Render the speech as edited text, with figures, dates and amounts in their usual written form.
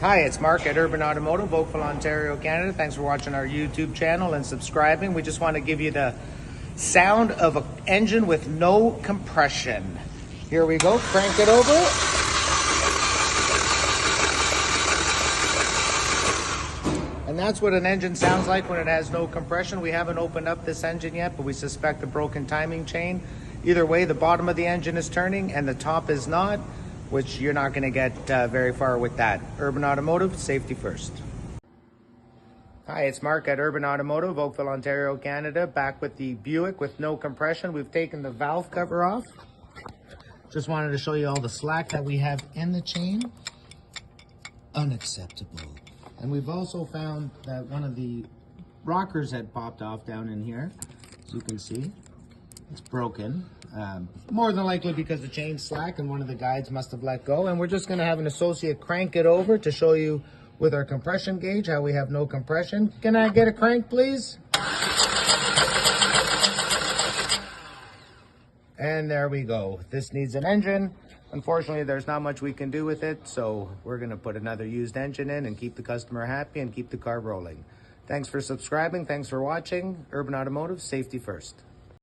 Hi, it's Mark at Urban Automotive, Oakville, Ontario, Canada. Thanks for watching our YouTube channel and subscribing. We just want to give you the sound of an engine with no compression. Here we go, crank it over. And that's what an engine sounds like when it has no compression. We haven't opened up this engine yet, but we suspect a broken timing chain. Either way, the bottom of the engine is turning and the top is not, which you're not going to get very far with that. Urban Automotive, safety first. Hi, it's Mark at Urban Automotive, Oakville, Ontario, Canada, back with the Buick with no compression. We've taken the valve cover off. Just wanted to show you all the slack that we have in the chain. Unacceptable. And we've also found that one of the rockers had popped off down in here. As you can see, it's broken. More than likely because the chain's slack and one of the guides must have let go. And we're just gonna have an associate crank it over to show you with our compression gauge how we have no compression. Can I get a crank, please? And there we go. This needs an engine. Unfortunately, there's not much we can do with it, so we're gonna put another used engine in and keep the customer happy and keep the car rolling. Thanks for subscribing, thanks for watching. Urban Automotive, safety first.